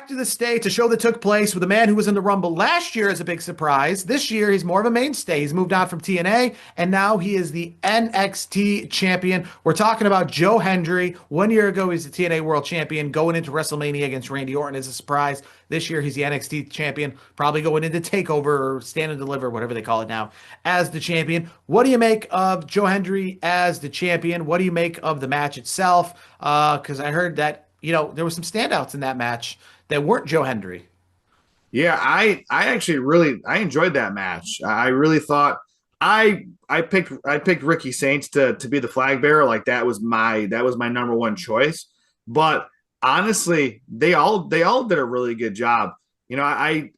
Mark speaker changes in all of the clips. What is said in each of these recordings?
Speaker 1: Back to the States, a show that took place with a man who was in the Rumble last year as a big surprise. This year, he's more of a mainstay. He's moved on from TNA, and now he is the NXT champion. We're talking about Joe Hendry. 1 year ago, he's the TNA World Champion, going into WrestleMania against Randy Orton as a surprise. This year, he's the NXT champion, probably going into TakeOver or Stand and Deliver, whatever they call it now, as the champion. What do you make of Joe Hendry as the champion? What do you make of the match itself? Because I heard that, there were some standouts in that match that weren't Joe Hendry.
Speaker 2: Yeah, I actually really enjoyed that match. I really thought I picked Ricky Saints to be the flag bearer. Like that was my number one choice. But honestly, they all did a really good job. I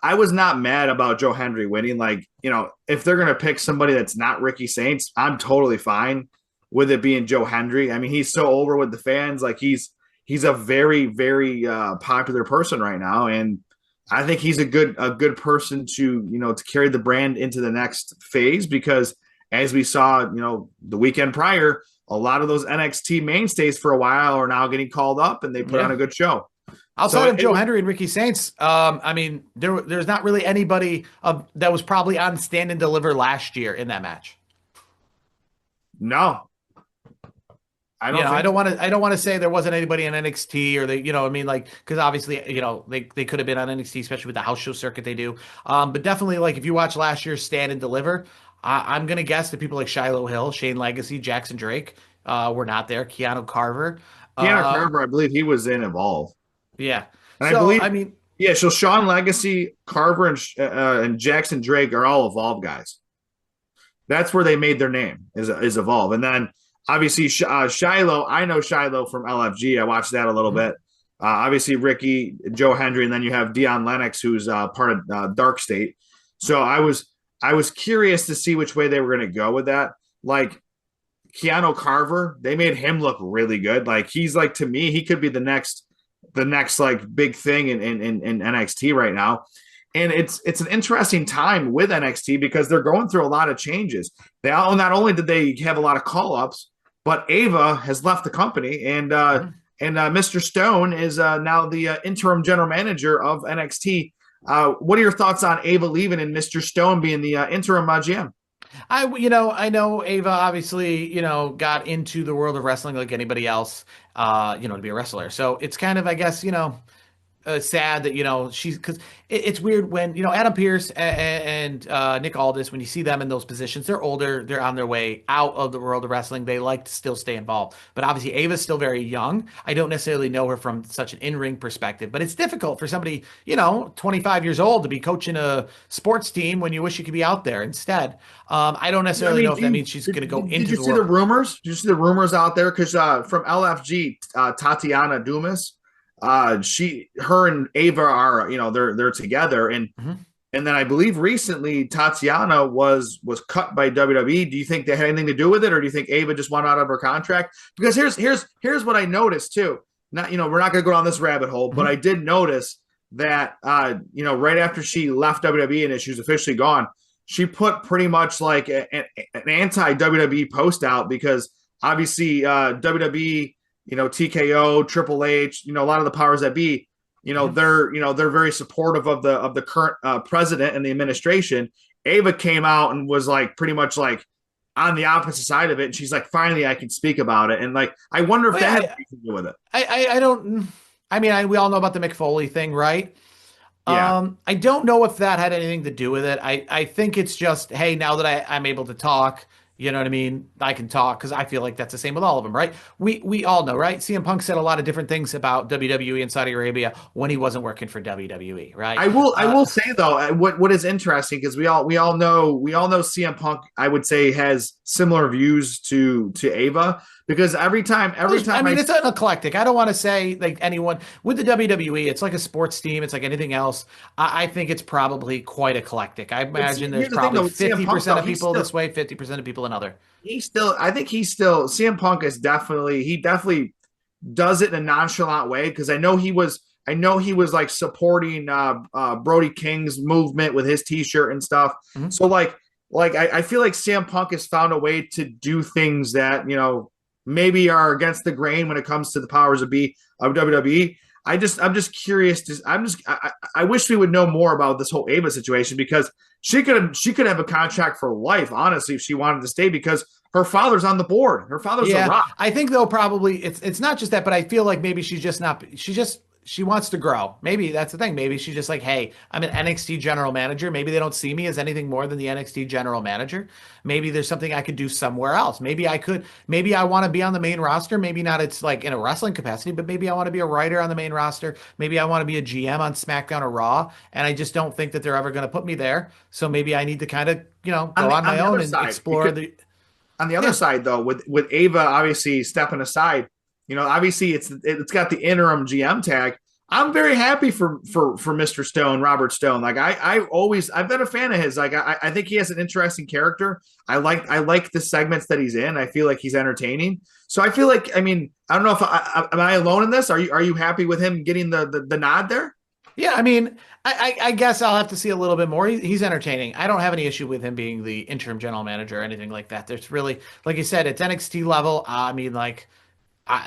Speaker 2: was not mad about Joe Hendry winning. Like, if they're gonna pick somebody that's not Ricky Saints, I'm totally fine with it being Joe Hendry. I mean, he's so over with the fans. Like he's a very, very popular person right now, and I think he's a good person to carry the brand into the next phase, because as we saw, the weekend prior, a lot of those NXT mainstays for a while are now getting called up, and they put on a good show.
Speaker 1: Outside of Joe Hendry and Ricky Saints, there's not really anybody that was probably on Stand and Deliver last year in that match.
Speaker 2: No.
Speaker 1: I don't want to say there wasn't anybody in NXT or because obviously, they could have been on NXT, especially with the house show circuit they do. But definitely, like, if you watch last year's Stand and Deliver, I'm going to guess that people like Shiloh Hill, Shane Legacy, Jackson Drake were not there. Keanu Carver.
Speaker 2: I believe he was in Evolve.
Speaker 1: Yeah.
Speaker 2: And so Sean Legacy, Carver, and Jackson Drake are all Evolve guys. That's where they made their name, is Evolve. And then obviously, Shiloh, I know Shiloh from LFG. I watched that a little bit. Obviously, Ricky, Joe Hendry, and then you have Dion Lennox, who's part of Dark State. So I was curious to see which way they were going to go with that. Like Keanu Carver, they made him look really good. Like he's like, to me, he could be the next like big thing in NXT right now. And it's an interesting time with NXT because they're going through a lot of changes. Not only did they have a lot of call-ups, but Ava has left the company, and Mr. Stone is now the interim general manager of NXT. What are your thoughts on Ava leaving and Mr. Stone being the interim GM?
Speaker 1: I know Ava obviously, got into the world of wrestling like anybody else, to be a wrestler. So it's kind of, I guess, sad that she's, because it's weird when Adam Pearce and Nick Aldis, when you see them in those positions, they're older, they're on their way out of the world of wrestling, they like to still stay involved. But obviously Ava's still very young. I don't necessarily know her from such an in-ring perspective, but it's difficult for somebody 25 years old to be coaching a sports team when you wish you could be out there instead. I don't necessarily know if that means she's going to go into the world.
Speaker 2: Did you see the rumors? Did you see the rumors out there? Because from LFG, Tatiana Dumas, her and Ava are, they're together, and and then I believe recently Tatiana was cut by WWE. Do you think they had anything to do with it, or do you think Ava just wanted out of her contract? Because here's what I noticed too. Not we're not going to go down this rabbit hole, but I did notice that right after she left WWE and she was officially gone, she put pretty much like an anti WWE post out, because obviously WWE, TKO, Triple H, a lot of the powers that be, they're very supportive of the current president and the administration. Ava came out and was like pretty much like on the opposite side of it. And she's like, finally, I can speak about it. And like, I wonder if that had anything to do with it.
Speaker 1: I don't. I mean, we all know about the Mick Foley thing, right?
Speaker 2: Yeah.
Speaker 1: I don't know if that had anything to do with it. I think it's just, hey, now that I'm able to talk, you know what I mean? I can talk, because I feel like that's the same with all of them, right? We all know, right? CM Punk said a lot of different things about WWE in Saudi Arabia when he wasn't working for WWE, right?
Speaker 2: I will say though, what is interesting, because we all know CM Punk, I would say, has similar views to Ava, because every time
Speaker 1: it's an eclectic. I don't want to say like anyone with the WWE, it's like a sports team, it's like anything else. I think it's probably quite eclectic. I imagine there's probably 50% of people this way, 50% of people another.
Speaker 2: CM Punk is definitely does it in a nonchalant way, because I know he was like supporting Brody King's movement with his t-shirt and stuff. Mm-hmm. So like I feel like CM Punk has found a way to do things that maybe are against the grain when it comes to the powers of WWE. I'm just curious. I wish we would know more about this whole Ava situation because she could have a contract for life, honestly, if she wanted to stay because her father's on the board. Her father's The
Speaker 1: Yeah,
Speaker 2: Rock.
Speaker 1: I think though probably it's not just that, but I feel like maybe she's just not she wants to grow. Maybe that's the thing. Maybe she's just like, hey, I'm an NXT general manager. Maybe they don't see me as anything more than the NXT general manager. Maybe there's something I could do somewhere else. Maybe I want to be on the main roster. Maybe not it's like in a wrestling capacity, but maybe I want to be a writer on the main roster. Maybe I want to be a GM on SmackDown or Raw. And I just don't think that they're ever going to put me there. So maybe I need to kind of, go on
Speaker 2: On
Speaker 1: my
Speaker 2: the
Speaker 1: own
Speaker 2: other
Speaker 1: and
Speaker 2: side,
Speaker 1: explore the
Speaker 2: on the other
Speaker 1: yeah.
Speaker 2: side though, with Ava obviously stepping aside, obviously it's got the interim GM tag. I'm very happy for Mr. Stone, Robert Stone. Like I've been a fan of his. Like I think he has an interesting character. I like the segments that he's in. I feel like he's entertaining. So I feel like I don't know if am I alone in this? Are you happy with him getting the nod there?
Speaker 1: Yeah, I mean, I guess I'll have to see a little bit more. He's entertaining. I don't have any issue with him being the interim general manager or anything like that. There's really, like you said, it's NXT level. I mean, like,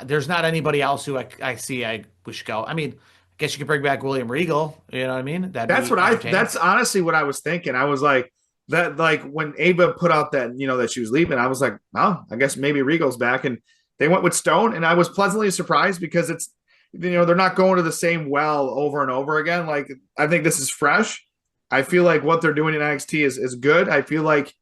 Speaker 1: there's not anybody else who I see we should go. I mean, I guess you could bring back William Regal. You know what I mean? That'd be entertaining.
Speaker 2: That's honestly what I was thinking. I was like that like when Ava put out that that she was leaving, I was like, oh, I guess maybe Regal's back, and they went with Stone, and I was pleasantly surprised because it's they're not going to the same well over and over again. Like I think this is fresh. I feel like what they're doing in NXT is good. I feel like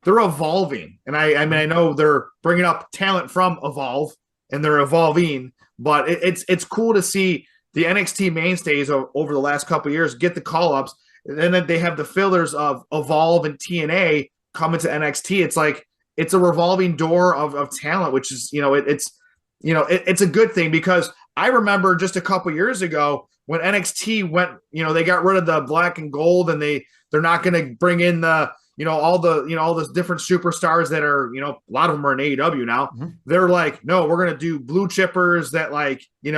Speaker 2: they're evolving, and I mean I know they're bringing up talent from Evolve and they're evolving, but it's cool to see the NXT mainstays over the last couple of years get the call ups, and then they have the fillers of Evolve and TNA coming to NXT. It's like it's a revolving door of talent, which is it's a good thing because I remember just a couple years ago when NXT went, they got rid of the black and gold and they're not going to bring in all the different superstars that are, a lot of them are in AEW now.
Speaker 1: Mm-hmm.
Speaker 2: They're like, no, we're going to do blue chippers that like, we're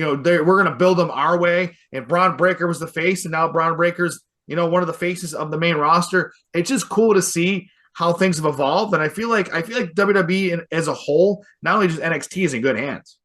Speaker 2: going to build them our way. And Braun Breaker was the face. And now Braun Breaker's, one of the faces of the main roster. It's just cool to see how things have evolved. And I feel like WWE as a whole, not only just NXT is in good hands.